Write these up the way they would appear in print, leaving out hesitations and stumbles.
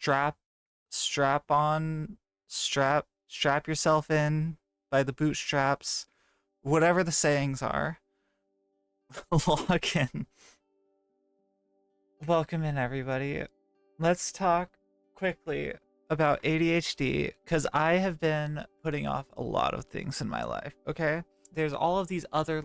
strap on, strap yourself in by the bootstraps, whatever the sayings are. Log in. Welcome in, everybody. Let's talk quickly about ADHD because I have been putting off a lot of things in my life, okay? There's all of these other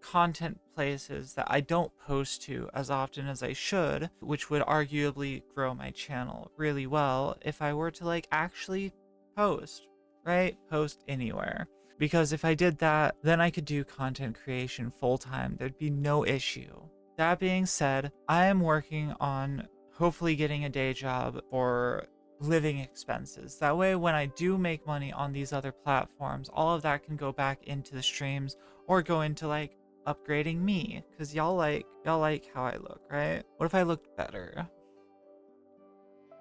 content places that I don't post to as often as I should, which would arguably grow my channel really well if I were to actually post, right? Post anywhere. Because if I did that, then I could do content creation full time. There'd be no issue. That being said, I am working on hopefully getting a day job for living expenses. That way, when I do make money on these other platforms, all of that can go back into the streams or go into upgrading me, because y'all like how I look, right? What if I looked better?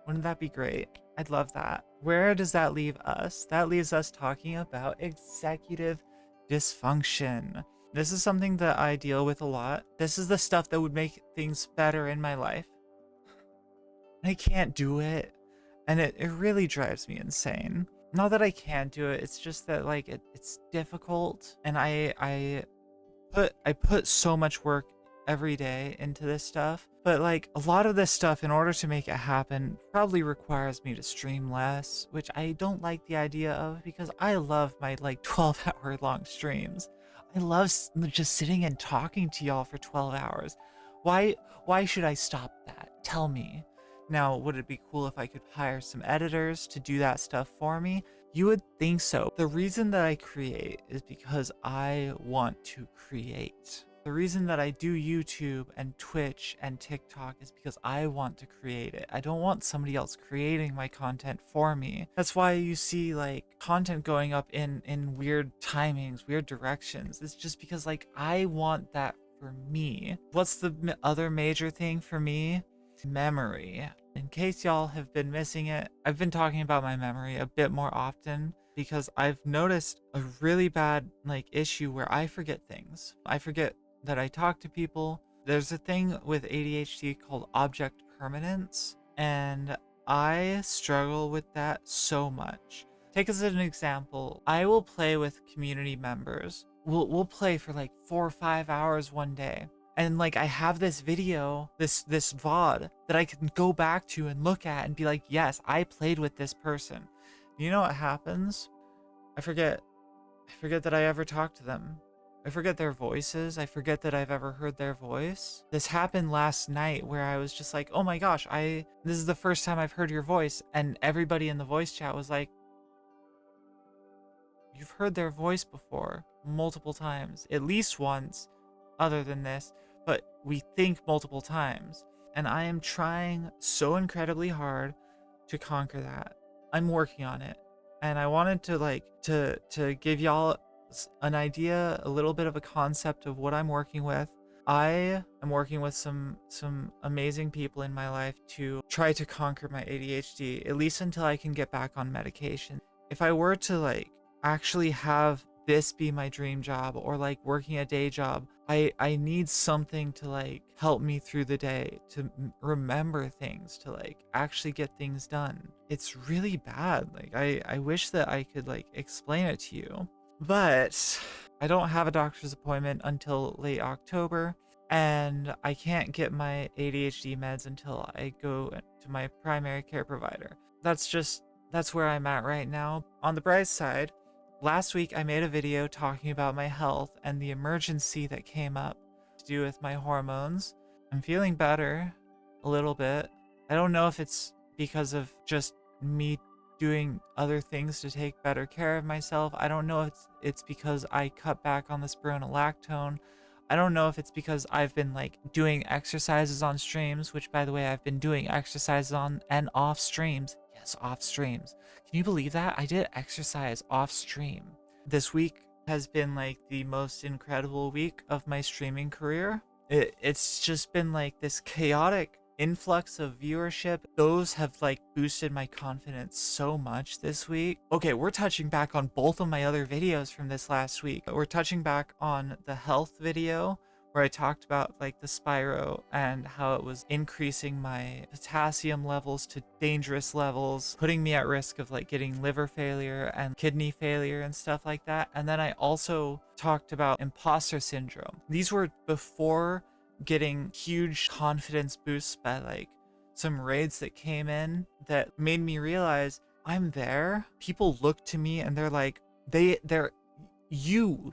Wouldn't that be great? I'd love that. Where does that leave us? That leaves us talking about executive dysfunction. This is something that I deal with a lot. This is the stuff that would make things better in my life. I can't do it, and it really drives me insane. Not that I can't do it, it's just that it's difficult, and I put so much work every day into this stuff, but a lot of this stuff, in order to make it happen, probably requires me to stream less, which I don't like the idea of, because I love my 12-hour long streams. I love just sitting and talking to y'all for 12 hours. Why should I stop that? Tell me. Now, would it be cool if I could hire some editors to do that stuff for me? You would think so. The reason that I create is because I want to create. The reason that I do YouTube and Twitch and TikTok is because I want to create it. I don't want somebody else creating my content for me. That's why you see content going up in weird timings, weird directions. It's just because I want that for me. What's the other major thing for me? Memory. In case y'all have been missing it, I've been talking about my memory a bit more often because I've noticed a really bad issue where I forget things. I forget that I talk to people. There's a thing with ADHD called object permanence, and I struggle with that so much. Take as an example, I will play with community members. We'll play for 4 or 5 hours one day. And I have this video, this VOD that I can go back to and look at and be like, yes, I played with this person. You know what happens? I forget that I ever talked to them. I forget their voices. I forget that I've ever heard their voice. This happened last night where I was just like, oh my gosh, this is the first time I've heard your voice. And everybody in the voice chat was like, you've heard their voice before multiple times, at least once, other than this, but we think multiple times. And I am trying so incredibly hard to conquer that. I'm working on it. And I wanted to give y'all an idea, a little bit of a concept of what I'm working with. I am working with some amazing people in my life to try to conquer my ADHD, at least until I can get back on medication. If I were to actually have this be my dream job, or working a day job, I need something to help me through the day, to remember things, to actually get things done. It's really bad. I wish that I could explain it to you, but I don't have a doctor's appointment until late October, and I can't get my ADHD meds until I go to my primary care provider. That's where I'm at right now. On the bright side, last week I made a video talking about my health and the emergency that came up to do with my hormones. I'm feeling better a little bit. I don't know if it's because of just me doing other things to take better care of myself. I don't know if it's because I cut back on the spironolactone. I don't know if it's because I've been doing exercises on streams, which by the way, I've been doing exercises on and off streams. Yes, off streams. Can you believe that? I did exercise off stream. This week has been the most incredible week of my streaming career. It's just been this chaotic influx of viewership. Those have boosted my confidence so much this week. Okay, we're touching back on both of my other videos from this last week. We're touching back on the health video, where I talked about like the Spyro and how it was increasing my potassium levels to dangerous levels, putting me at risk of like getting liver failure and kidney failure and stuff like that. And then I also talked about imposter syndrome. These were before getting huge confidence boosts by like some raids that came in that made me realize I'm there. People look to me and they're like, they're you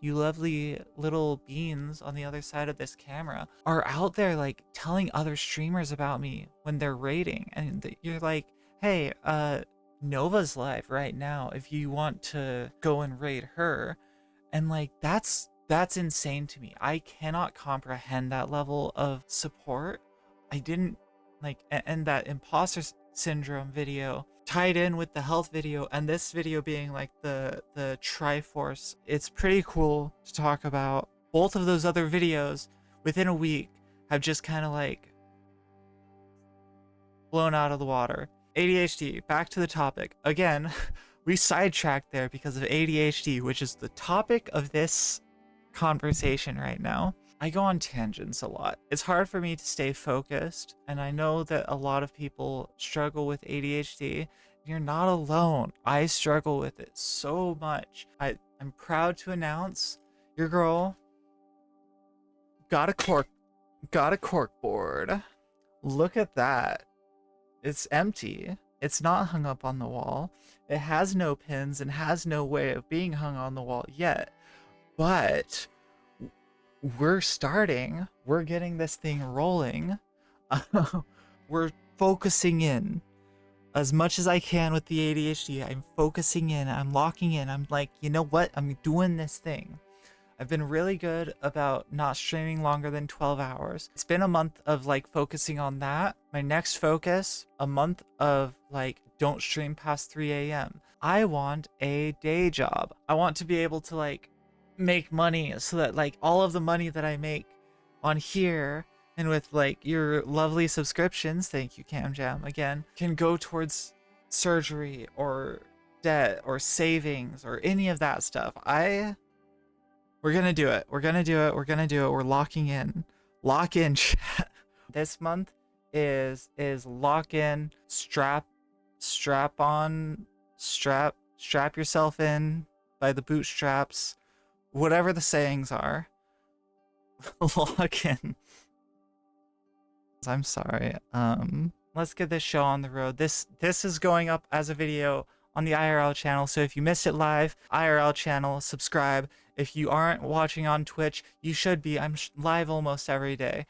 lovely little beings on the other side of this camera are out there like telling other streamers about me when they're raiding, and you're like, hey, Nova's live right now if you want to go and raid her. And like that's insane to me. I cannot comprehend that level of support. I didn't like, and that imposter syndrome video tied in with the health video and this video being like the Triforce. It's pretty cool to talk about. Both of those other videos within a week have just kind of like blown out of the water. ADHD, back to the topic. Again, we sidetracked there because of ADHD, which is the topic of this conversation right now. I go on tangents a lot. It's hard for me to stay focused, and I know that a lot of people struggle with ADHD. You're not alone. I struggle with it so much. I'm proud to announce your girl got a cork board. Look at that. It's empty. It's not hung up on the wall. It has no pins and has no way of being hung on the wall yet. But we're starting. We're getting this thing rolling. We're focusing in as much as I can with the ADHD. I'm focusing in. I'm locking in. I'm like, you know what? I'm doing this thing. I've been really good about not streaming longer than 12 hours. It's been a month of like focusing on that. My next focus, a month of like, don't stream past 3 a.m. I want a day job. I want to be able to like make money so that like all of the money that I make on here and with like your lovely subscriptions, thank you Cam Jam again, can go towards surgery or debt or savings or any of that stuff. We're gonna do it. We're gonna do it. We're gonna do it. We're locking in. Lock in, chat. This month is lock in, strap yourself in by the bootstraps, whatever the sayings are. Lock in. I'm sorry. Let's get this show on the road. This is going up as a video on the IRL channel, so if you missed it live, IRL channel, subscribe. If you aren't watching on Twitch, you should be. I'm live almost every day.